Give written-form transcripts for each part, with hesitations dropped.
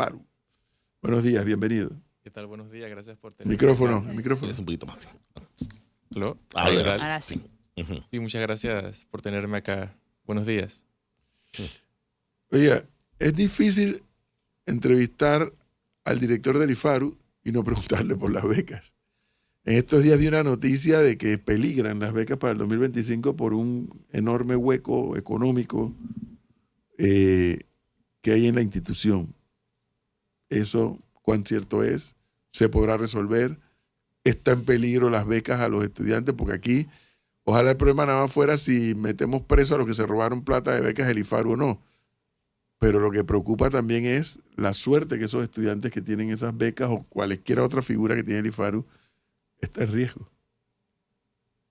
IFARU. Buenos días, bienvenido. ¿Qué tal? Buenos días, gracias por tenerme. Micrófono. Es un poquito más. ¿Aló? Ahora sí. Sí, muchas gracias por tenerme acá. Buenos días. Oiga, es difícil entrevistar al director del IFARU y no preguntarle por las becas. En estos días vi una noticia de que peligran las becas para el 2025 por un enorme hueco económico que hay en la institución. Eso, ¿cuán cierto es? ¿Se podrá resolver? ¿Está en peligro las becas a los estudiantes? Porque aquí, ojalá el problema nada más fuera si metemos preso a los que se robaron plata de becas del IFARU o no. Pero lo que preocupa también es la suerte que esos estudiantes que tienen esas becas o cualesquiera otra figura que tiene el IFARU está en riesgo.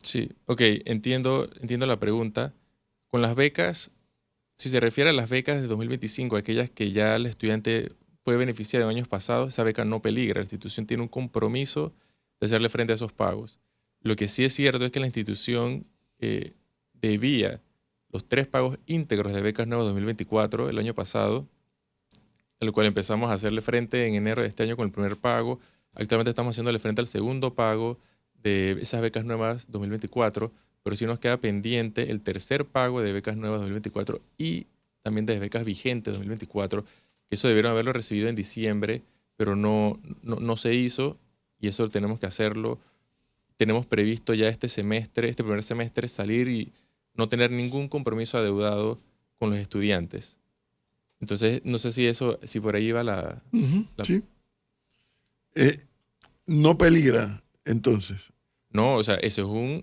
Sí, ok, entiendo la pregunta. Con las becas, si se refiere a las becas de 2025, aquellas que ya el estudiante puede beneficiar de años pasados, esa beca no peligra. La institución tiene un compromiso de hacerle frente a esos pagos. Lo que sí es cierto es que la institución debía los 3 pagos íntegros de becas nuevas 2024 el año pasado, a lo cual empezamos a hacerle frente en enero de este año con el primer pago. Actualmente estamos haciéndole frente al segundo pago de esas becas nuevas 2024, pero sí nos queda pendiente el tercer pago de becas nuevas 2024 y también de becas vigentes 2024, que eso debieron haberlo recibido en diciembre, pero no se hizo y eso tenemos que hacerlo. Tenemos previsto ya este primer semestre, salir y no tener ningún compromiso adeudado con los estudiantes. Entonces, no sé si por ahí va la... Sí. No peligra, entonces. No, o sea,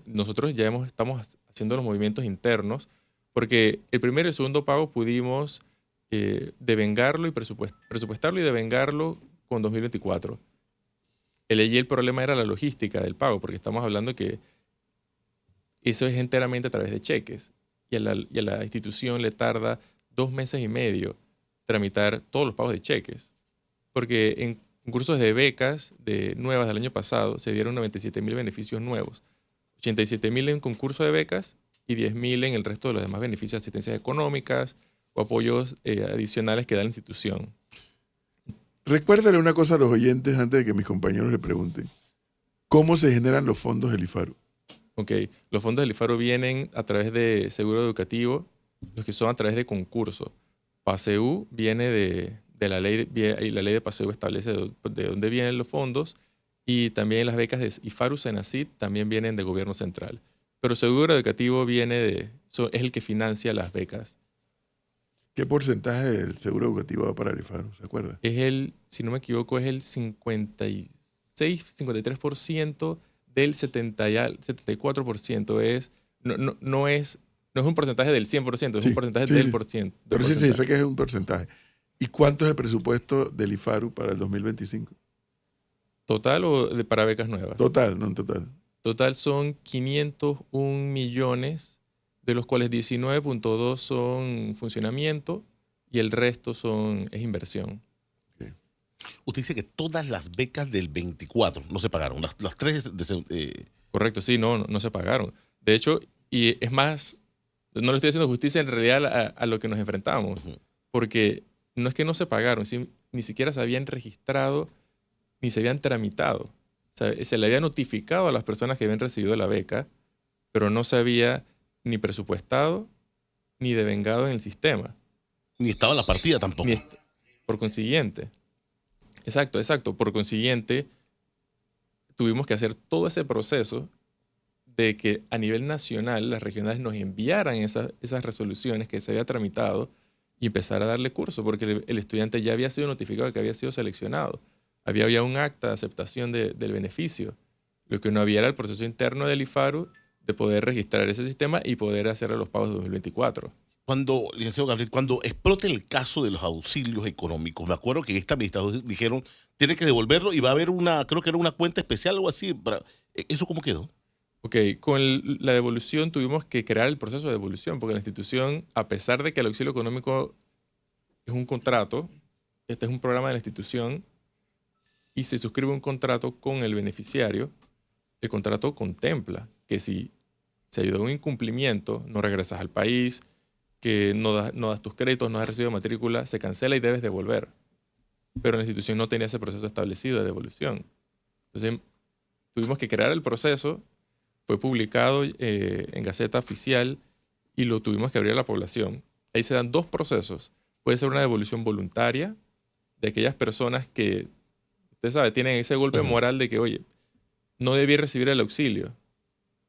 nosotros ya estamos haciendo los movimientos internos porque el primer y el segundo pago pudimos devengarlo y presupuestarlo y devengarlo con 2024. El problema era la logística del pago, porque estamos hablando que eso es enteramente a través de cheques y a la institución le tarda 2 meses y medio tramitar todos los pagos de cheques. Porque en concursos de becas nuevas del año pasado se dieron 97.000 beneficios nuevos. 87.000 en concurso de becas y 10.000 en el resto de los demás beneficios, asistencias económicas o apoyos adicionales que da la institución. Recuérdale una cosa a los oyentes antes de que mis compañeros le pregunten. ¿Cómo se generan los fondos del IFARU? Ok, los fondos del IFARU vienen a través de seguro educativo, los que son a través de concurso. PASEU viene de la ley, y la ley de PASEU establece de dónde vienen los fondos, y también las becas de IFARU Senacid también vienen del gobierno central. Pero seguro educativo es el que financia las becas. ¿Qué porcentaje del seguro educativo va para el IFARU? ¿Se acuerda? Si no me equivoco, es el 53% del 74%. No es un porcentaje del 100%, es un porcentaje del por ciento. Pero sí, sé que es un porcentaje. ¿Y cuánto es el presupuesto del IFARU para el 2025? ¿Total o para becas nuevas? Total, no en total. Total son 501 millones, de los cuales 19.2 son funcionamiento y el resto es inversión. Okay. Usted dice que todas las becas del 24 no se pagaron, las 3... Correcto, sí, no se pagaron. De hecho, y es más, no le estoy haciendo justicia en realidad a lo que nos enfrentamos, porque no es que no se pagaron, ni siquiera se habían registrado ni se habían tramitado. O sea, se le había notificado a las personas que habían recibido la beca, pero no se había ni presupuestado ni devengado en el sistema. Ni estaba en la partida tampoco. Por consiguiente. Exacto. Por consiguiente, tuvimos que hacer todo ese proceso de que a nivel nacional las regionales nos enviaran esas resoluciones que se había tramitado y empezar a darle curso, porque el estudiante ya había sido notificado de que había sido seleccionado. Había ya un acta de aceptación del beneficio. Lo que no había era el proceso interno del IFARU de poder registrar ese sistema y poder hacer los pagos de 2024. Licenciado Gabriel, cuando explote el caso de los auxilios económicos, me acuerdo que esta administración dijeron, tiene que devolverlo y va a haber creo que era una cuenta especial o algo así. ¿Eso cómo quedó? Ok, con la devolución tuvimos que crear el proceso de devolución, porque la institución, a pesar de que el auxilio económico es un contrato, este es un programa de la institución, y se suscribe un contrato con el beneficiario, el contrato contempla que si se ha habido un incumplimiento, no regresas al país, que no das tus créditos, no has recibido matrícula, se cancela y debes devolver. pero la institución no tenía ese proceso establecido de devolución. Entonces, tuvimos que crear el proceso, fue publicado en Gaceta Oficial y lo tuvimos que abrir a la población. Ahí se dan dos procesos. Puede ser una devolución voluntaria de aquellas personas que, usted sabe, tienen ese golpe moral de que, oye, no debí recibir el auxilio.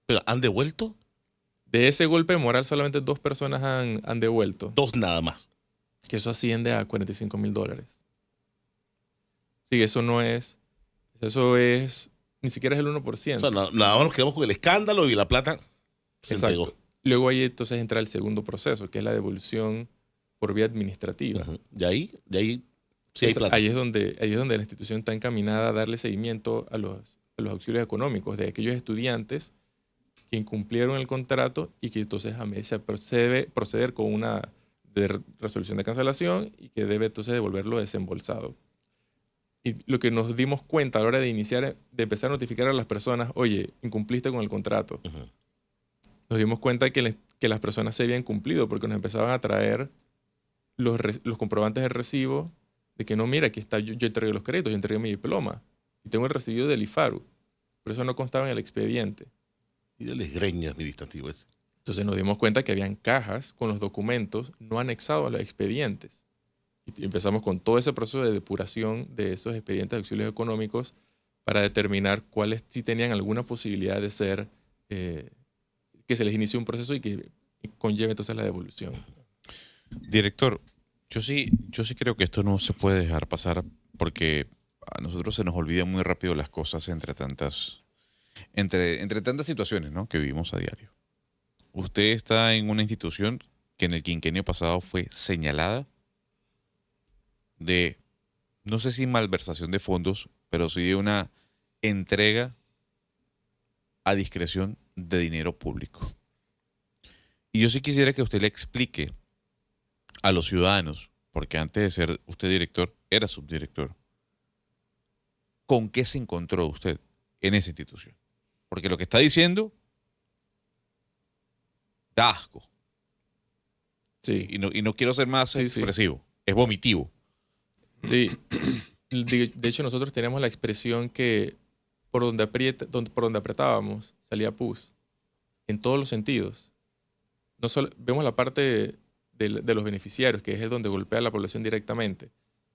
¿Pero han devuelto? De ese golpe moral solamente 2 personas han devuelto. 2 nada más. Que eso asciende a $45,000. Sí, eso es, ni siquiera es el 1%. O sea, nada más nos quedamos con el escándalo y la plata se Exacto. entregó. Luego ahí entonces entra el segundo proceso, que es la devolución por vía administrativa. De ahí sí hay plata. Ahí es donde la institución está encaminada a darle seguimiento a los auxilios económicos de aquellos estudiantes que incumplieron el contrato y que entonces a medida se proceder con una resolución de cancelación y que debe entonces devolverlo desembolsado. Y lo que nos dimos cuenta a la hora de empezar a notificar a las personas, oye, incumpliste con el contrato. Nos dimos cuenta que las personas se habían cumplido porque nos empezaban a traer los comprobantes de recibo de que no, mira, aquí está, yo entregué los créditos, yo entregué mi diploma y tengo el recibido del IFARU, pero eso no constaba en el expediente. Y del esgreño administrativo ese. Entonces nos dimos cuenta que habían cajas con los documentos no anexados a los expedientes. Y empezamos con todo ese proceso de depuración de esos expedientes de auxilios económicos para determinar cuáles sí tenían alguna posibilidad de ser, que se les inicie un proceso y que conlleve entonces la devolución. Director, yo sí creo que esto no se puede dejar pasar porque a nosotros se nos olvidan muy rápido las cosas entre tantas situaciones, ¿no?, que vivimos a diario. Usted está en una institución que en el quinquenio pasado fue señalada de, no sé si malversación de fondos, pero sí de una entrega a discreción de dinero público. Y yo sí quisiera que usted le explique a los ciudadanos, porque antes de ser usted director, era subdirector, ¿con qué se encontró usted en esa institución? Porque lo que está diciendo da asco. Sí. Y no quiero ser más expresivo. Es vomitivo. Sí. De hecho, nosotros teníamos la expresión que por donde apretábamos salía pus. En todos los sentidos. No solo, vemos la parte de los beneficiarios, que es el donde golpea a la población directamente,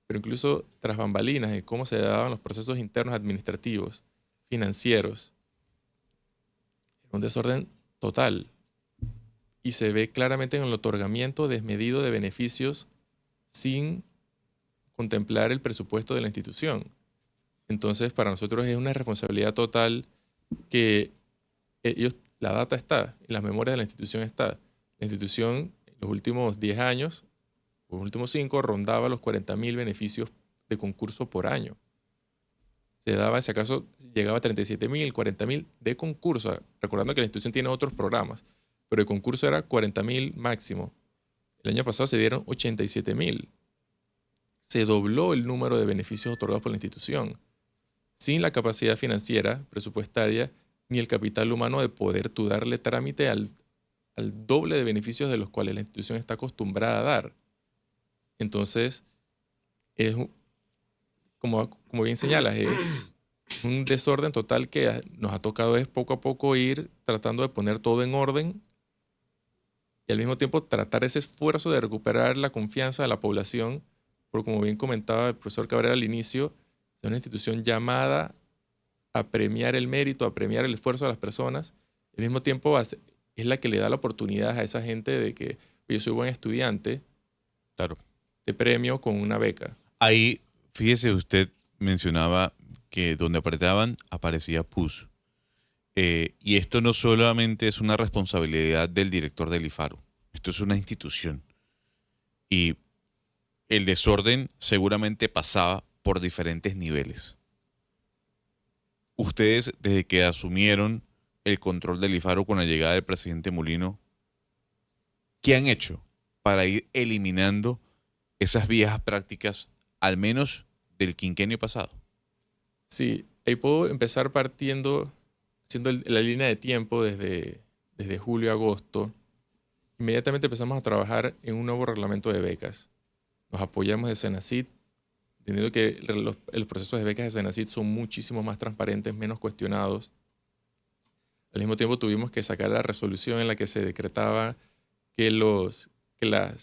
pero incluso tras bambalinas, en cómo se daban los procesos internos administrativos, financieros. Un desorden total. Y se ve claramente en el otorgamiento desmedido de beneficios sin contemplar el presupuesto de la institución. Entonces, para nosotros es una responsabilidad total que la data está, en las memorias de la institución está. La institución, en los últimos 10 años, los últimos 5, rondaba los 40.000 beneficios de concurso por año. Se daba, si acaso, llegaba a 37.000, 40.000 de concurso, recordando que la institución tiene otros programas, pero el concurso era 40.000 máximo. El año pasado se dieron 87.000. Se dobló el número de beneficios otorgados por la institución, sin la capacidad financiera, presupuestaria, ni el capital humano de poder tú darle trámite al doble de beneficios de los cuales la institución está acostumbrada a dar. Entonces, es como bien señalas, es un desorden total que nos ha tocado es poco a poco ir tratando de poner todo en orden y al mismo tiempo tratar ese esfuerzo de recuperar la confianza de la población, porque como bien comentaba el profesor Cabrera al inicio, es una institución llamada a premiar el mérito, a premiar el esfuerzo de las personas, al mismo tiempo es la que le da la oportunidad a esa gente de que yo soy buen estudiante, claro, te premio con una beca. Ahí, fíjese, usted mencionaba que donde apretaban aparecía pus. Y esto no solamente es una responsabilidad del director del IFARU, esto es una institución. Y el desorden seguramente pasaba por diferentes niveles. Ustedes, desde que asumieron el control del IFARU con la llegada del presidente Mulino, ¿qué han hecho para ir eliminando esas viejas prácticas, al menos del quinquenio pasado? Sí, ahí puedo empezar partiendo, haciendo la línea de tiempo desde julio a agosto. Inmediatamente empezamos a trabajar en un nuevo reglamento de becas. Nos apoyamos de Senacid, entendiendo que los procesos de becas de Senacid son muchísimo más transparentes, menos cuestionados. Al mismo tiempo tuvimos que sacar la resolución en la que se decretaba que la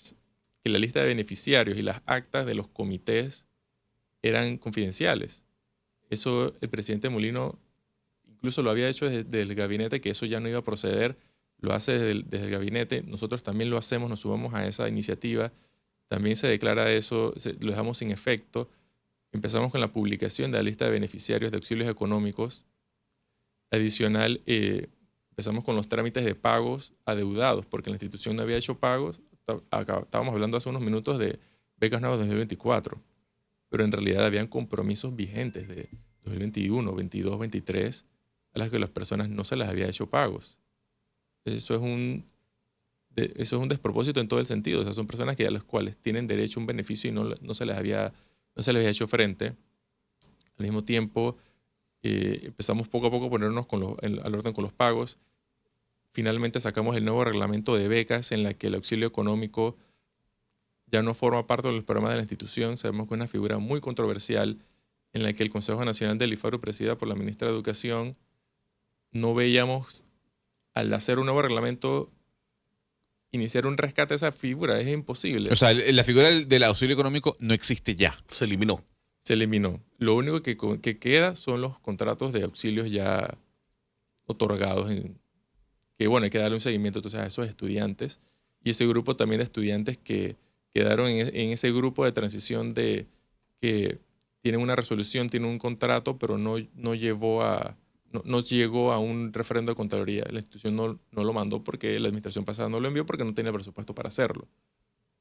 lista de beneficiarios y las actas de los comités eran confidenciales. Eso el presidente Molino incluso lo había hecho desde el gabinete, que eso ya no iba a proceder, lo hace desde el gabinete. Nosotros también lo hacemos, nos sumamos a esa iniciativa. También se declara eso, lo dejamos sin efecto. Empezamos con la publicación de la lista de beneficiarios de auxilios económicos. Adicional, empezamos con los trámites de pagos adeudados, porque la institución no había hecho pagos. Estábamos hablando hace unos minutos de becas nuevas 2024, pero en realidad habían compromisos vigentes de 2021, 22, 23, a las que las personas no se les había hecho pagos. Eso es un despropósito en todo el sentido. O sea, son personas a las cuales tienen derecho a un beneficio y no se les había hecho frente. Al mismo tiempo, empezamos poco a poco a ponernos al orden con los pagos. Finalmente sacamos el nuevo reglamento de becas en la que el auxilio económico ya no forma parte de los programas de la institución. Sabemos que es una figura muy controversial en la que el Consejo Nacional del IFARU, presidida por la ministra de Educación, no veíamos, al hacer un nuevo reglamento, iniciar un rescate de esa figura. Es imposible. O sea, la figura del auxilio económico no existe ya. Se eliminó. Se eliminó. Lo único que queda son los contratos de auxilios ya otorgados. Que bueno, hay que darle un seguimiento entonces a esos estudiantes. Y ese grupo también de estudiantes que quedaron en ese grupo de transición de que tienen una resolución, tienen un contrato, pero no llegó a un referendo de Contraloría. La institución no lo mandó porque la administración pasada no lo envió porque no tenía presupuesto para hacerlo.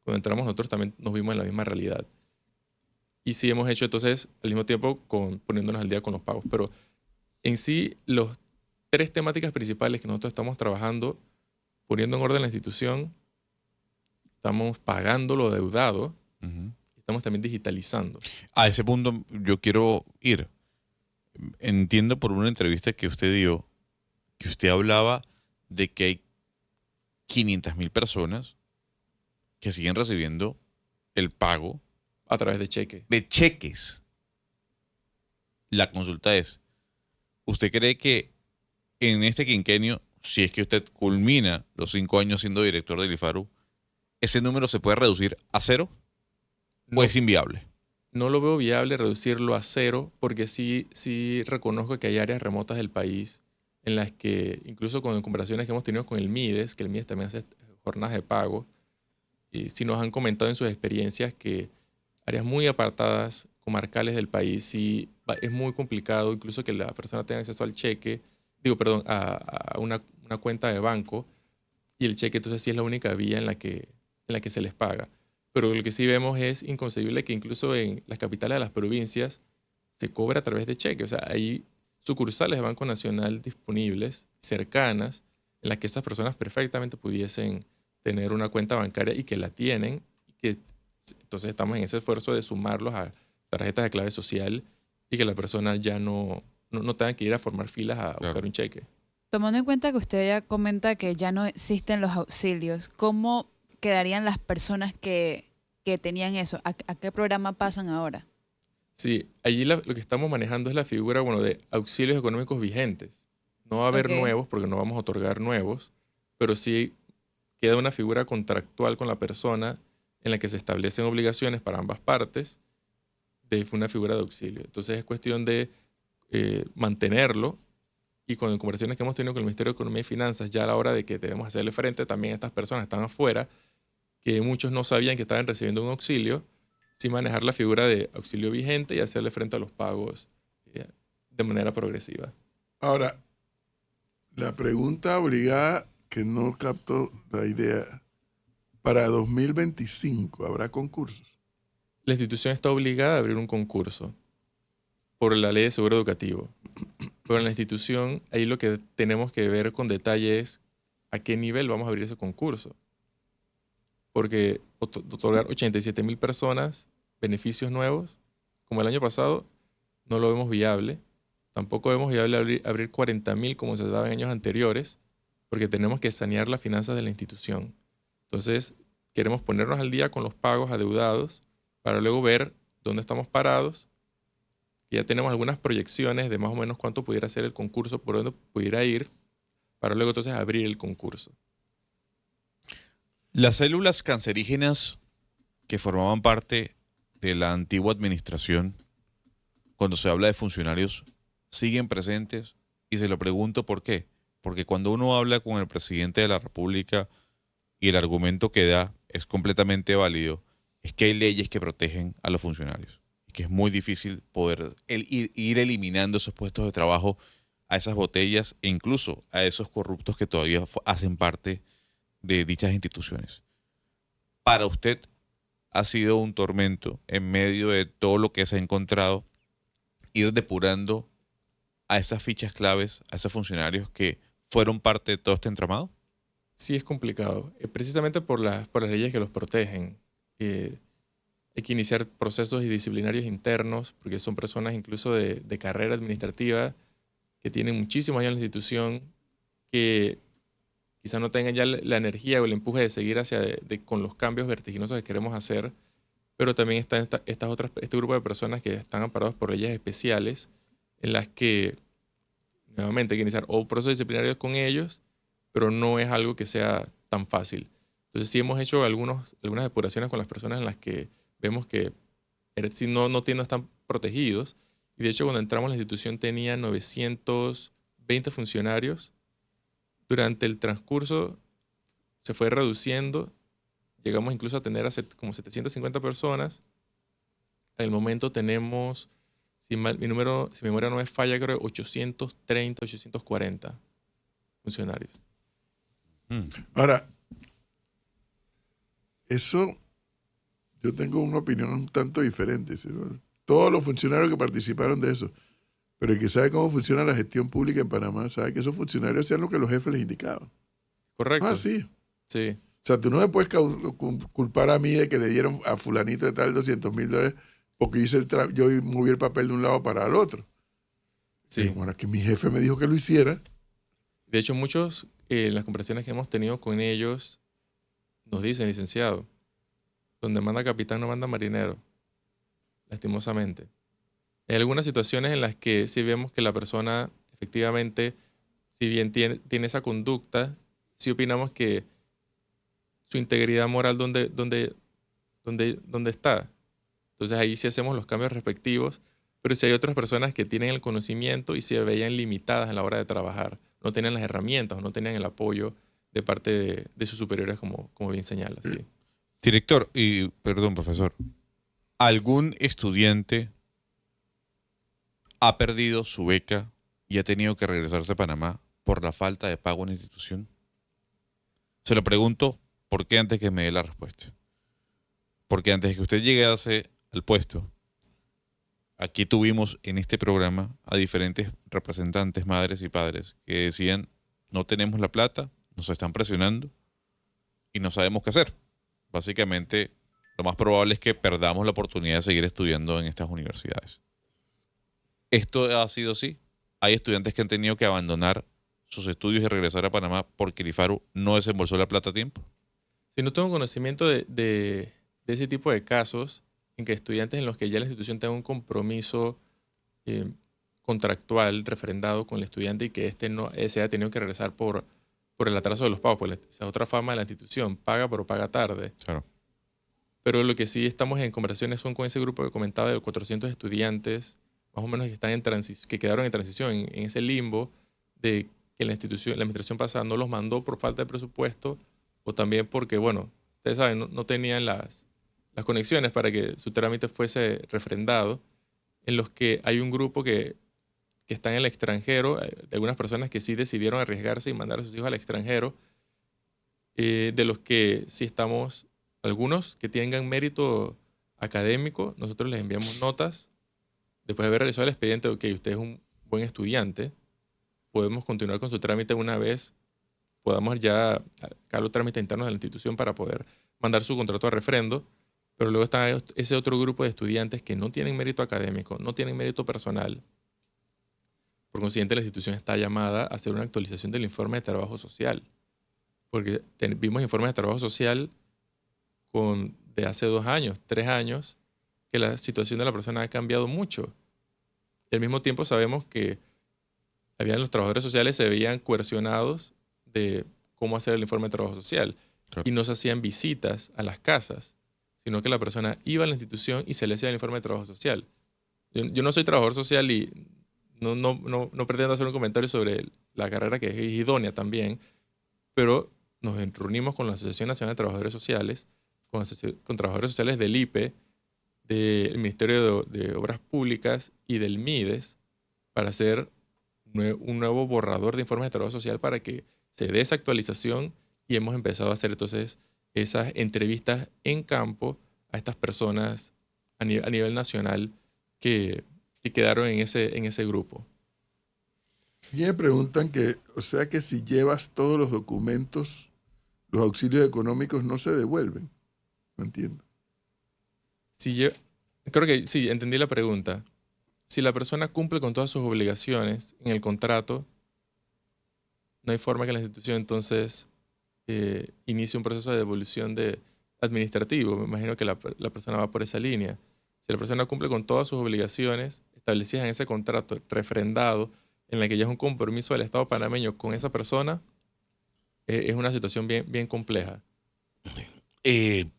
Cuando entramos nosotros también nos vimos en la misma realidad. Y sí hemos hecho entonces al mismo tiempo poniéndonos al día con los pagos. Pero en sí, los 3 temáticas principales que nosotros estamos trabajando, poniendo en orden la institución, estamos pagando lo deudado, estamos también digitalizando. A ese punto yo quiero ir. Entiendo por una entrevista que usted dio que usted hablaba de que hay 500.000 personas que siguen recibiendo el pago A través de cheque. de cheques. La consulta es, ¿usted cree que en este quinquenio, si es que usted culmina los 5 años siendo director del IFARU, ese número se puede reducir a 0 No, o es inviable? no lo veo viable reducirlo a 0 porque sí reconozco que hay áreas remotas del país en las que, incluso con conversaciones que hemos tenido con el MIDES, que el MIDES también hace jornadas de pago, y sí nos han comentado en sus experiencias que áreas muy apartadas, comarcales del país, sí es muy complicado incluso que la persona tenga acceso al cheque, a una cuenta de banco, y el cheque entonces sí es la única vía en la que se les paga. Pero lo que sí vemos es inconcebible que incluso en las capitales de las provincias se cobre a través de cheque. O sea, hay sucursales de Banco Nacional disponibles, cercanas, en las que esas personas perfectamente pudiesen tener una cuenta bancaria y que la tienen. Entonces estamos en ese esfuerzo de sumarlos a tarjetas de clave social y que la persona ya no tenga que ir a formar filas a buscar un cheque. Tomando en cuenta que usted ya comenta que ya no existen los auxilios, ¿cómo quedarían las personas que tenían eso? ¿A qué programa pasan ahora? Sí, allí lo que estamos manejando es la figura, de auxilios económicos vigentes. No va a haber nuevos porque no vamos a otorgar nuevos, pero sí queda una figura contractual con la persona en la que se establecen obligaciones para ambas partes de una figura de auxilio. Entonces es cuestión de mantenerlo, y con conversaciones que hemos tenido con el Ministerio de Economía y Finanzas, ya a la hora de que debemos hacerle frente, también estas personas están afuera, que muchos no sabían que estaban recibiendo un auxilio, sin manejar la figura de auxilio vigente y hacerle frente a los pagos de manera progresiva. Ahora, la pregunta obligada, que no capto la idea, para 2025, ¿habrá concursos? La institución está obligada a abrir un concurso por la Ley de Seguro Educativo. Pero en la institución, ahí lo que tenemos que ver con detalle es a qué nivel vamos a abrir ese concurso. Porque otorgar 87.000 personas beneficios nuevos, como el año pasado, no lo vemos viable. Tampoco vemos viable abrir 40.000 como se daba en años anteriores, porque tenemos que sanear las finanzas de la institución. Entonces, queremos ponernos al día con los pagos adeudados para luego ver dónde estamos parados. Ya tenemos algunas proyecciones de más o menos cuánto pudiera ser el concurso, por dónde pudiera ir, para luego entonces abrir el concurso. Las células cancerígenas que formaban parte de la antigua administración, cuando se habla de funcionarios, siguen presentes, y se lo pregunto por qué. Porque cuando uno habla con el presidente de la República y el argumento que da es completamente válido, es que hay leyes que protegen a los funcionarios y que es muy difícil poder ir eliminando esos puestos de trabajo a esas botellas e incluso a esos corruptos que todavía hacen parte de dichas instituciones. Para usted ha sido un tormento en medio de todo lo que se ha encontrado, ir depurando a esas fichas claves, a esos funcionarios que fueron parte de todo este entramado. Sí, es complicado, precisamente por las leyes que los protegen. Hay que iniciar procesos disciplinarios internos, porque son personas incluso de carrera administrativa que tienen muchísimos años en la institución, que quizá no tengan ya la energía o el empuje de seguir con los cambios vertiginosos que queremos hacer, pero también está este grupo de personas que están amparados por leyes especiales en las que nuevamente hay que iniciar o procesos disciplinarios con ellos, pero no es algo que sea tan fácil. Entonces sí hemos hecho algunas depuraciones con las personas en las que vemos que si no están protegidos. Y de hecho cuando entramos a la institución tenía 920 funcionarios. Durante el transcurso se fue reduciendo. Llegamos incluso a tener como 750 personas. En el momento tenemos, si mi memoria no me falla, creo 830, 840 funcionarios. Ahora, eso yo tengo una opinión un tanto diferente. ¿No? Todos los funcionarios que participaron de eso, pero el que sabe cómo funciona la gestión pública en Panamá, sabe que esos funcionarios hacían lo que los jefes les indicaban. ¿Correcto? Ah, sí. Sí. O sea, tú no me puedes culpar a mí de que le dieron a fulanito de tal $200,000 porque yo moví el papel de un lado para el otro. Sí. Bueno, que mi jefe me dijo que lo hiciera. De hecho, muchos en las conversaciones que hemos tenido con ellos nos dicen, licenciado, donde manda capitán no manda marinero, lastimosamente. Hay algunas situaciones en las que sí vemos que la persona efectivamente, si bien tiene esa conducta, sí opinamos que su integridad moral ¿dónde está? Entonces ahí sí hacemos los cambios respectivos, pero si hay otras personas que tienen el conocimiento y se veían limitadas a la hora de trabajar, no tenían las herramientas o no tenían el apoyo de parte de sus superiores, como bien señala. ¿Sí? Director, y perdón, profesor, ¿algún estudiante ha perdido su beca y ha tenido que regresarse a Panamá por la falta de pago en la institución? Se lo pregunto porque antes que me dé la respuesta. Porque antes de que usted llegase al puesto, aquí tuvimos en este programa a diferentes representantes, madres y padres, que decían, no tenemos la plata, nos están presionando y no sabemos qué hacer. Básicamente, lo más probable es que perdamos la oportunidad de seguir estudiando en estas universidades. Esto ha sido así. Hay estudiantes que han tenido que abandonar sus estudios y regresar a Panamá porque el IFARU no desembolsó la plata a tiempo. Si no tengo conocimiento de ese tipo de casos en que estudiantes en los que ya la institución tenga un compromiso contractual refrendado con el estudiante y que se haya tenido que regresar por el atraso de los pagos, pues esa es otra fama de la institución, paga pero paga tarde. Claro. Pero lo que sí estamos en conversaciones son con ese grupo que comentaba de los 400 estudiantes, más o menos que están que quedaron en transición, en ese limbo de que la administración pasada no los mandó por falta de presupuesto o también porque, bueno, ustedes saben, no tenían las conexiones para que su trámite fuese refrendado, en los que hay un grupo que está en el extranjero, de algunas personas que sí decidieron arriesgarse y mandar a sus hijos al extranjero, de los que sí estamos, algunos que tengan mérito académico, nosotros les enviamos notas, después de haber realizado el expediente, ok, usted es un buen estudiante, podemos continuar con su trámite una vez podamos ya sacar los trámites internos de la institución para poder mandar su contrato a refrendo, pero luego está ese otro grupo de estudiantes que no tienen mérito académico, no tienen mérito personal. Por consiguiente, la institución está llamada a hacer una actualización del informe de trabajo social, porque vimos informes de trabajo social de hace 2 años, 3 años, que la situación de la persona ha cambiado mucho. Y al mismo tiempo sabemos que los trabajadores sociales se veían coercionados de cómo hacer el informe de trabajo social. Claro. Y no se hacían visitas a las casas, sino que la persona iba a la institución y se le hacía el informe de trabajo social. Yo no soy trabajador social y no pretendo hacer un comentario sobre la carrera que es idónea también, pero nos reunimos con la Asociación Nacional de Trabajadores Sociales, con trabajadores sociales del IPE, del Ministerio de Obras Públicas y del MIDES para hacer un nuevo borrador de informes de trabajo social para que se dé esa actualización, y hemos empezado a hacer entonces esas entrevistas en campo a estas personas a nivel nacional que quedaron en ese grupo. Y me preguntan que, o sea que si llevas todos los documentos, los auxilios económicos no se devuelven. No entiendo. Creo que sí, entendí la pregunta. Si la persona cumple con todas sus obligaciones en el contrato, no hay forma que la institución entonces inicie un proceso de devolución administrativo. Me imagino que la persona va por esa línea. Si la persona cumple con todas sus obligaciones establecidas en ese contrato refrendado, en la que ya es un compromiso del Estado panameño con esa persona, es una situación bien compleja.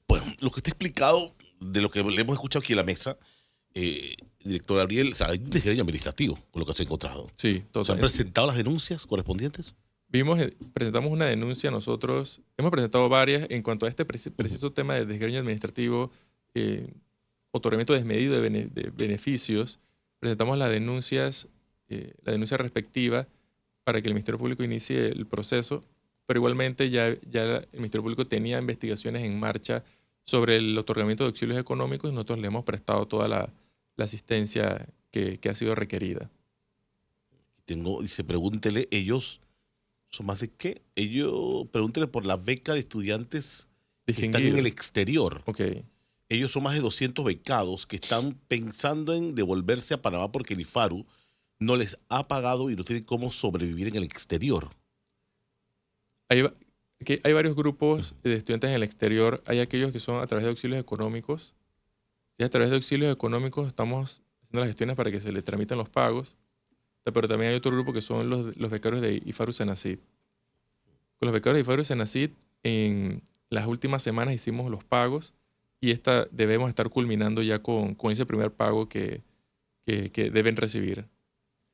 Bueno, lo que está explicado de lo que le hemos escuchado aquí en la mesa, director Gabriel, o sea, hay un desgreño administrativo con lo que se ha encontrado. Sí, ¿Se han total. presentado las denuncias correspondientes? Presentamos una denuncia nosotros, hemos presentado varias en cuanto a este preciso tema de desgreño administrativo, otorgamiento desmedido de beneficios. Presentamos las denuncias, la denuncia respectiva para que el Ministerio Público inicie el proceso, pero igualmente ya el Ministerio Público tenía investigaciones en marcha sobre el otorgamiento de auxilios económicos y nosotros le hemos prestado toda la asistencia que ha sido requerida. Dice, pregúntele, ellos son más de qué. Pregúntele por la beca de estudiantes que están en Distinguido. el exterior. Ok. Ellos son más de 200 becados que están pensando en devolverse a Panamá porque el IFARU no les ha pagado y no tienen cómo sobrevivir en el exterior. Hay varios grupos de estudiantes en el exterior. Hay aquellos que son a través de auxilios económicos. Si a través de auxilios económicos estamos haciendo las gestiones para que se le tramiten los pagos. Pero también hay otro grupo que son los becarios de IFARU Senacid. Con los becarios de IFARU Senacid, en las últimas semanas hicimos los pagos y debemos estar culminando ya con ese primer pago que deben recibir.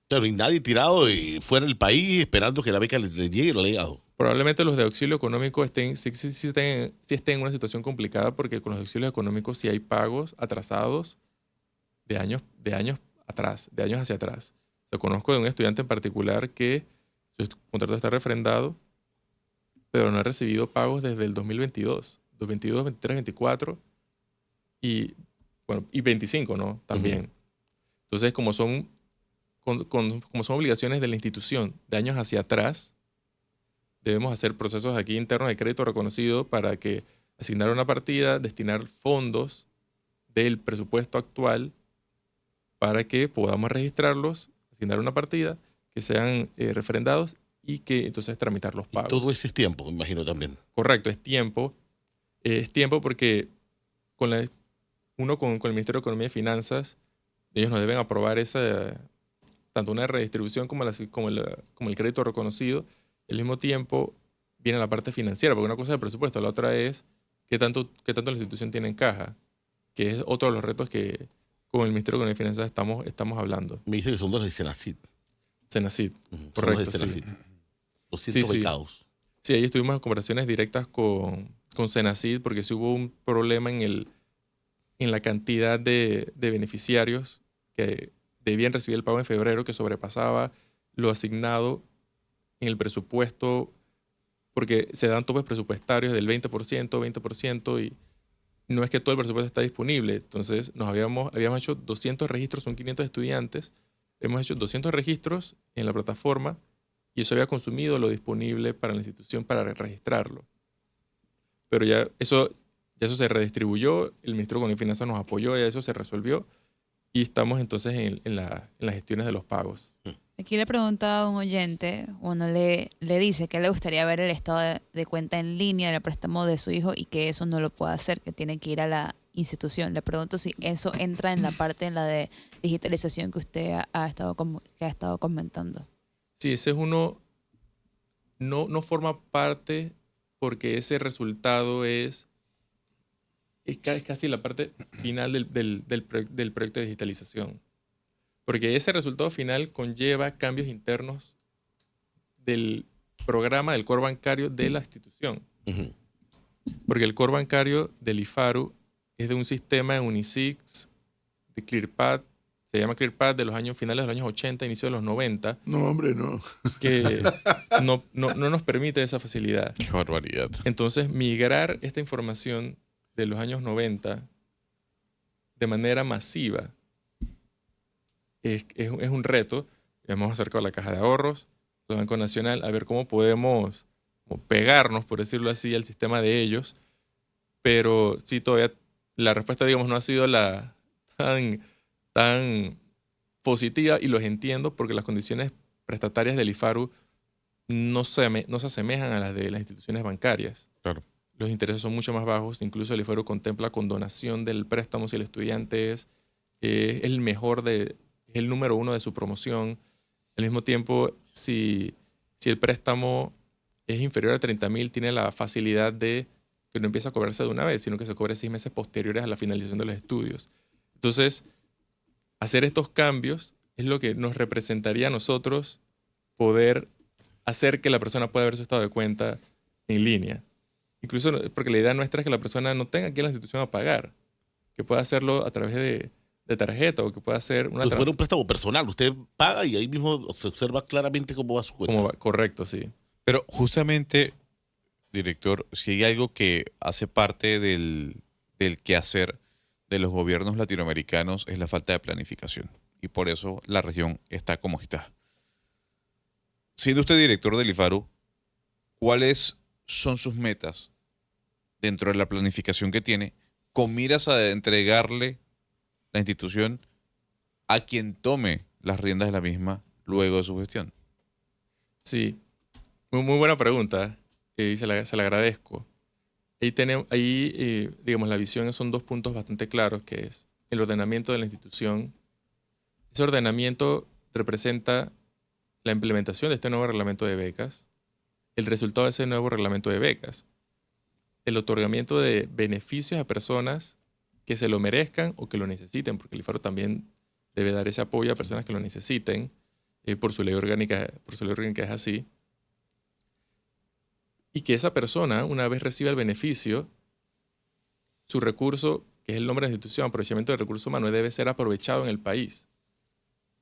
Claro, y nadie tirado fuera del país esperando que la beca les llegue lo legado. Probablemente los de auxilio económico sí estén en una situación complicada, porque con los auxilios económicos sí hay pagos atrasados de años hacia atrás. Yo conozco de un estudiante en particular que su contrato está refrendado, pero no ha recibido pagos desde el 2022, 2022, 23, 24 y 25, ¿no? También. Uh-huh. Entonces, como son obligaciones de la institución de años hacia atrás, debemos hacer procesos aquí internos de crédito reconocido para que asignar una partida, destinar fondos del presupuesto actual para que podamos registrarlos, asignar una partida, que sean refrendados y que entonces tramitar los pagos. Y todo ese es tiempo, me imagino también. Correcto, es tiempo. Es tiempo porque con el Ministerio de Economía y Finanzas, ellos nos deben aprobar tanto una redistribución como el crédito reconocido. Al mismo tiempo viene la parte financiera, porque una cosa es el presupuesto, la otra es qué tanto la institución tiene en caja, que es otro de los retos que con el Ministerio de Economía y Finanzas estamos hablando. Me dice que son dos de Senacid. Senacid, Uh-huh. correcto. Son dos de Sí. Senacid. 200 becados. Sí, ahí estuvimos en conversaciones directas con Senacid, porque sí hubo un problema en la cantidad de beneficiarios que debían recibir el pago en febrero, que sobrepasaba lo asignado en el presupuesto, porque se dan topes presupuestarios del 20%, y no es que todo el presupuesto está disponible. Entonces habíamos hecho 200 registros, son 500 estudiantes, hemos hecho 200 registros en la plataforma y eso había consumido lo disponible para la institución para registrarlo. Pero ya eso se redistribuyó, el Ministerio de Economía y Finanzas nos apoyó, ya eso se resolvió y estamos entonces en las gestiones de los pagos. Aquí le preguntaba a un oyente, uno le dice que le gustaría ver el estado de cuenta en línea del préstamo de su hijo y que eso no lo puede hacer, que tiene que ir a la institución. Le pregunto si eso entra en la parte en la de digitalización que usted ha estado comentando. Sí, ese es uno, no forma parte porque ese resultado es casi la parte final del proyecto de digitalización. Porque ese resultado final conlleva cambios internos del programa del core bancario de la institución. Ujú. Porque el core bancario del IFARU es de un sistema en Unisys de ClearPath, se llama ClearPath de los años finales de los años 80, inicio de los 90, No, hombre, no. que no nos permite esa facilidad. Qué barbaridad. Entonces, migrar esta información de los años 90 de manera masiva es un reto. Hemos acercado a la Caja de Ahorros, al Banco Nacional, a ver cómo podemos como pegarnos, por decirlo así, al sistema de ellos. Pero sí, todavía la respuesta, digamos, no ha sido tan positiva, y los entiendo porque las condiciones prestatarias del IFARU no se asemejan a las de las instituciones bancarias. Claro. Los intereses son mucho más bajos. Incluso el IFARU contempla condonación del préstamo si el estudiante es el mejor es el número uno de su promoción. Al mismo tiempo, si el préstamo es inferior a 30.000, tiene la facilidad de que no empiece a cobrarse de una vez, sino que se cobre 6 meses posteriores a la finalización de los estudios. Entonces, hacer estos cambios es lo que nos representaría a nosotros poder hacer que la persona pueda ver su estado de cuenta en línea. Incluso porque la idea nuestra es que la persona no tenga que ir a la institución a pagar, que pueda hacerlo a través de tarjeta, o que pueda hacer una... Entonces fuera un préstamo personal, usted paga y ahí mismo se observa claramente cómo va su cuenta. Correcto, sí. Pero justamente, director, si hay algo que hace parte del quehacer de los gobiernos latinoamericanos es la falta de planificación. Y por eso la región está como está. Siendo usted director del IFARU, ¿cuáles son sus metas dentro de la planificación que tiene con miras a entregarle la institución a quien tome las riendas de la misma luego de su gestión? Sí, muy buena pregunta, y se la agradezco. Digamos, la visión son 2 puntos bastante claros, que es el ordenamiento de la institución. Ese ordenamiento representa la implementación de este nuevo reglamento de becas, el resultado de ese nuevo reglamento de becas, el otorgamiento de beneficios a personas que se lo merezcan o que lo necesiten, porque el IFARU también debe dar ese apoyo a personas que lo necesiten, por su ley orgánica es así. Y que esa persona, una vez reciba el beneficio, su recurso, que es el nombre de la institución, aprovechamiento del recurso humano, debe ser aprovechado en el país.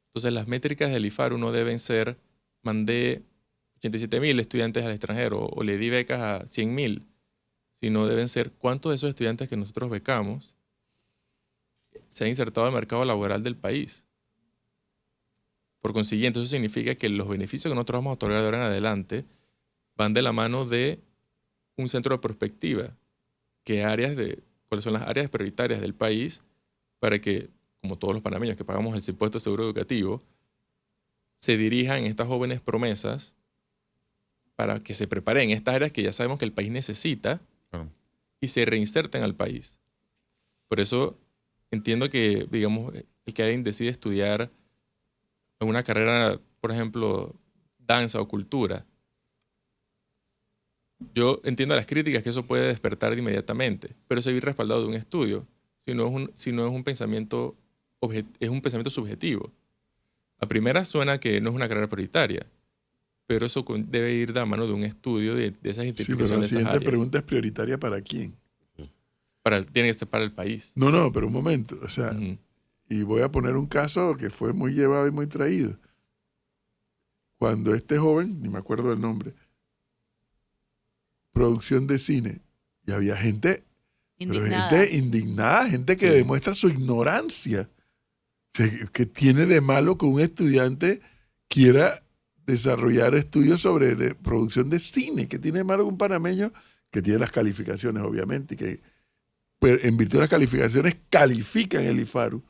Entonces, las métricas del IFARU no deben ser, mandé 87.000 estudiantes al extranjero o le di becas a 100.000, sino deben ser cuántos de esos estudiantes que nosotros becamos se han insertado al mercado laboral del país. Por consiguiente, eso significa que los beneficios que nosotros vamos a otorgar de ahora en adelante van de la mano de un centro de perspectiva, cuáles son las áreas prioritarias del país para que, como todos los panameños que pagamos el impuesto de seguro educativo, se dirijan estas jóvenes promesas para que se preparen en estas áreas que ya sabemos que el país necesita, Claro. y se reinserten al país. Por eso entiendo que, digamos, el que alguien decide estudiar en una carrera, por ejemplo, danza o cultura, yo entiendo las críticas que eso puede despertar de inmediatamente, pero eso viene respaldado de un estudio, si no es un pensamiento subjetivo. A primera suena que no es una carrera prioritaria, pero eso debe ir de la mano de un estudio de esas Sí, identificaciones pero la de esas siguiente áreas. pregunta es prioritaria ¿para quién? Tiene que ser para el país. No, pero un momento. O sea, Ujú. y voy a poner un caso que fue muy llevado y muy traído. Cuando este joven, ni me acuerdo el nombre, producción de cine, y había gente, Indignada. pero gente indignada, gente que Sí. demuestra su ignorancia. O sea, ¿qué tiene de malo que un estudiante quiera desarrollar estudios sobre producción de cine? ¿Qué tiene de malo que un panameño que tiene las calificaciones, obviamente, y que en virtud de las calificaciones califican el IFARU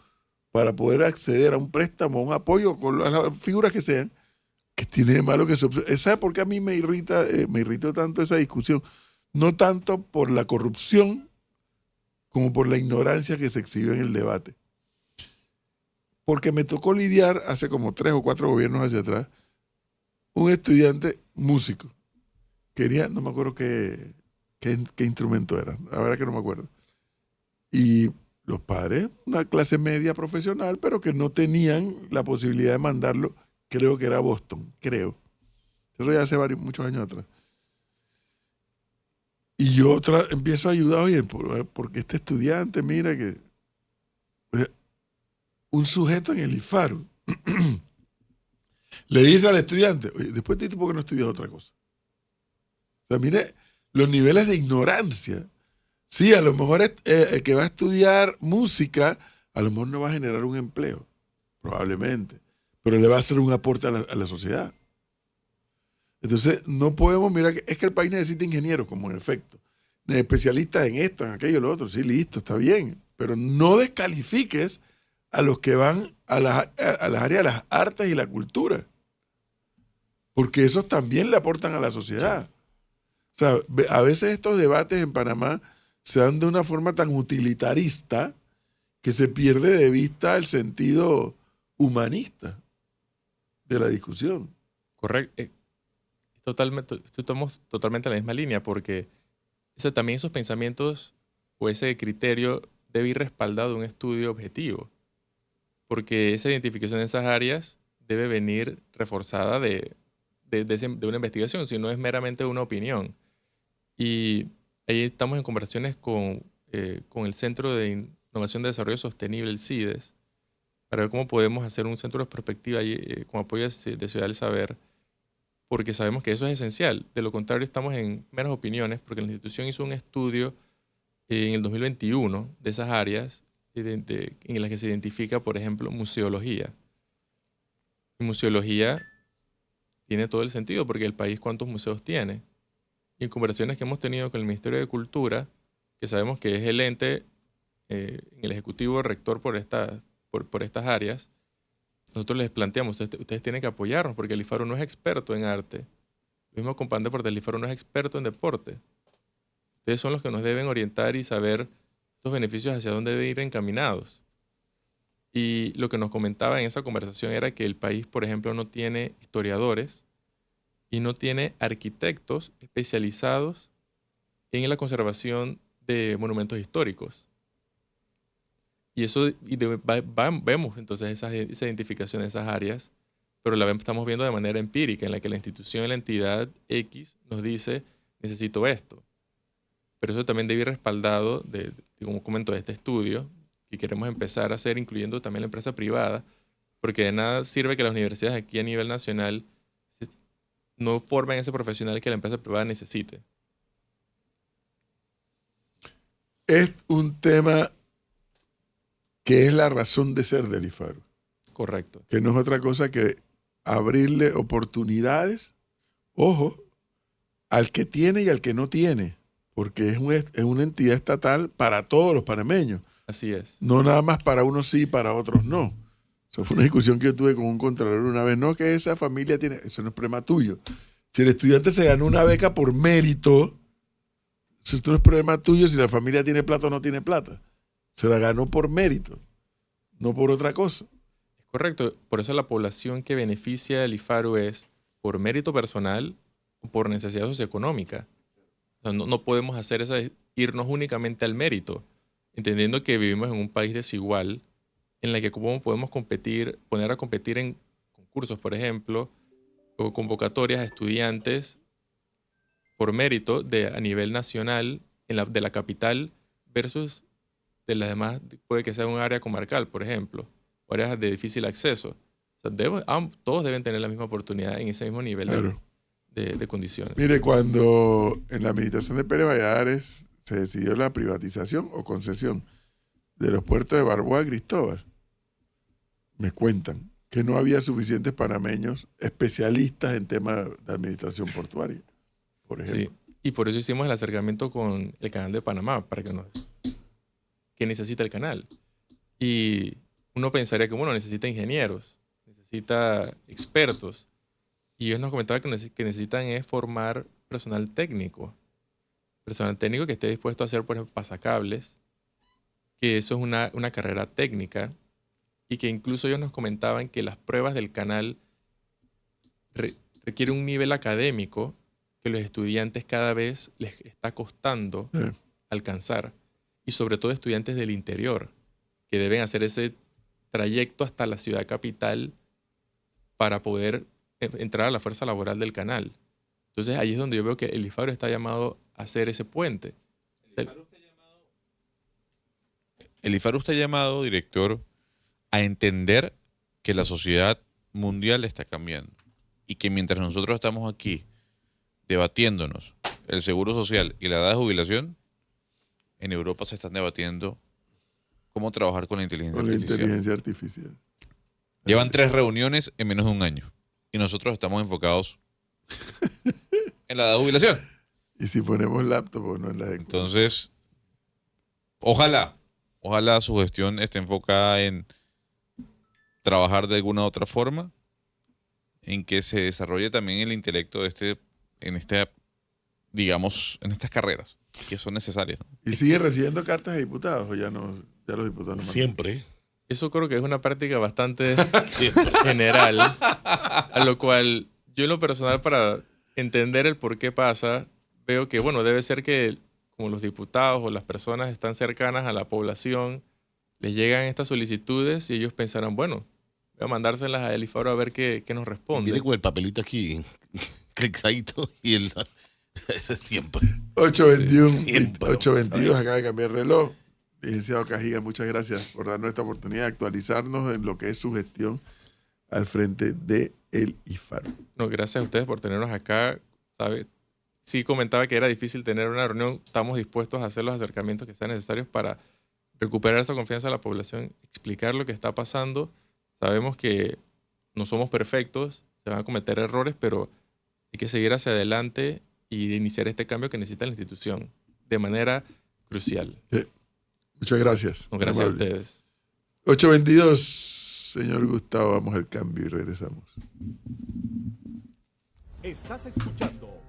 para poder acceder a un préstamo, a un apoyo con las figuras que sean? ¿Qué tiene de malo que ¿Sabe por qué a mí me irritó tanto esa discusión? No tanto por la corrupción como por la ignorancia que se exhibe en el debate. Porque me tocó lidiar hace como 3 o 4 gobiernos hacia atrás, un estudiante músico. Quería, no me acuerdo qué instrumento era, la verdad que no me acuerdo. Y los padres, una clase media profesional, pero que no tenían la posibilidad de mandarlo, creo que era a Boston, creo. Eso ya hace muchos años atrás. Y yo empiezo a ayudar, oye, porque este estudiante, mira que un sujeto en el IFARU le dice al estudiante, oye, después de ti, ¿por qué no estudias otra cosa? O sea, mire, los niveles de ignorancia. Sí, a lo mejor el que va a estudiar música, a lo mejor no va a generar un empleo, probablemente, pero le va a hacer un aporte a la sociedad. Entonces, no podemos mirar, es que el país necesita ingenieros, como en efecto, de especialistas en esto, en aquello, en lo otro. Sí, listo, está bien, pero no descalifiques a los que van a las áreas de las artes y la cultura, porque esos también le aportan a la sociedad. O sea, a veces estos debates en Panamá se dan de una forma tan utilitarista que se pierde de vista el sentido humanista de la discusión. Correcto. Estamos totalmente en la misma línea porque también esos pensamientos o ese criterio debe ir respaldado de un estudio objetivo. Porque esa identificación de esas áreas debe venir reforzada de una investigación, si no es meramente una opinión. Y ahí estamos en conversaciones con el Centro de Innovación de Desarrollo Sostenible, el CIDES, para ver cómo podemos hacer un centro de perspectiva con apoyo de Ciudad del Saber, porque sabemos que eso es esencial. De lo contrario, estamos en meras opiniones, porque la institución hizo un estudio en el 2021 de esas áreas en las que se identifica, por ejemplo, museología. Y museología tiene todo el sentido, porque el país, ¿cuántos museos tiene? Y en conversaciones que hemos tenido con el Ministerio de Cultura, que sabemos que es el ente en el Ejecutivo rector por estas áreas, nosotros les planteamos, ustedes tienen que apoyarnos, porque el IFARU no es experto en arte. Lo mismo con Pandeporte, el IFARU no es experto en deporte. Ustedes son los que nos deben orientar y saber estos beneficios hacia dónde deben ir encaminados. Y lo que nos comentaba en esa conversación era que el país, por ejemplo, no tiene historiadores y no tiene arquitectos especializados en la conservación de monumentos históricos. Y eso vemos entonces esa identificación de esas áreas, pero la estamos viendo de manera empírica, en la que la institución, la entidad X nos dice, necesito esto. Pero eso también debe ir respaldado, como comento, de este estudio, que queremos empezar a hacer, incluyendo también la empresa privada, porque de nada sirve que las universidades aquí a nivel nacional no formen ese profesional que la empresa privada necesite. Es un tema que es la razón de ser del IFARU. Correcto. Que no es otra cosa que abrirle oportunidades, ojo, al que tiene y al que no tiene, porque es una entidad estatal para todos los panameños. Así es. No nada más para unos sí y para otros no. Eso fue una discusión que yo tuve con un contralor una vez. No, que esa familia tiene, eso no es problema tuyo. Si el estudiante se ganó una beca por mérito, eso no es problema tuyo si la familia tiene plata o no tiene plata. Se la ganó por mérito, no por otra cosa. Es correcto. Por eso la población que beneficia el IFARU es por mérito personal o por necesidad socioeconómica. O sea, no podemos irnos únicamente al mérito, entendiendo que vivimos en un país desigual en la que cómo podemos poner a competir en concursos, por ejemplo, o convocatorias a estudiantes por mérito a nivel nacional de la capital versus de las demás, puede que sea un área comarcal, por ejemplo, o áreas de difícil acceso. O sea, todos deben tener la misma oportunidad en ese mismo nivel Claro. de condiciones. Mire, cuando en la administración de Pérez Valladares se decidió la privatización o concesión de los puertos de Balboa y Cristóbal, me cuentan que no había suficientes panameños especialistas en temas de administración portuaria, por ejemplo. Sí, y por eso hicimos el acercamiento con el canal de Panamá, que necesita el canal. Y uno pensaría que, bueno, necesita ingenieros, necesita expertos. Y ellos nos comentaban que necesitan es formar personal técnico que esté dispuesto a hacer, por ejemplo, pasacables, que eso es una carrera técnica y que incluso ellos nos comentaban que las pruebas del canal requieren un nivel académico que los estudiantes cada vez les está costando Sí. alcanzar, y sobre todo estudiantes del interior que deben hacer ese trayecto hasta la ciudad capital para poder entrar a la fuerza laboral del canal. Entonces ahí es donde yo veo que el IFARU está llamado a hacer ese puente. El IFARU está llamado, director, a entender que la sociedad mundial está cambiando y que mientras nosotros estamos aquí debatiéndonos el seguro social y la edad de jubilación, en Europa se están debatiendo cómo trabajar con la inteligencia Con la artificial. inteligencia artificial. Llevan 3 reuniones en menos de un año y nosotros estamos enfocados en la edad de jubilación. Y si ponemos laptop o no en la Entonces, ojalá su gestión esté enfocada en trabajar de alguna otra forma, en que se desarrolle también el intelecto de digamos, en estas carreras que son necesarias, ¿no? ¿Y sigue recibiendo cartas de diputados o ya no? Ya los diputados no mandan? Siempre. Eso creo que es una práctica bastante Siempre. general, a lo cual yo en lo personal, para entender el por qué pasa, veo que, bueno, debe ser que como los diputados o las personas están cercanas a la población, les llegan estas solicitudes y ellos pensarán, bueno, voy a mandárselas a Elifaro a ver qué nos responde. Viene con el papelito aquí, clixadito, y el... Ese es siempre. 8:21, Siempre. 8:22, acaba de cambiar el reloj. Licenciado Cajiga, muchas gracias por darnos esta oportunidad de actualizarnos en lo que es su gestión al frente de el IFARU. No, gracias a ustedes por tenernos acá. ¿Sabe? Sí comentaba que era difícil tener una reunión. Estamos dispuestos a hacer los acercamientos que sean necesarios para recuperar esa confianza de la población, explicar lo que está pasando. Sabemos que no somos perfectos, se van a cometer errores, pero hay que seguir hacia adelante y iniciar este cambio que necesita la institución de manera crucial. Muchas gracias. No, gracias a Amable. ustedes. 8:22, señor Gustavo, vamos al cambio y regresamos. Estás escuchando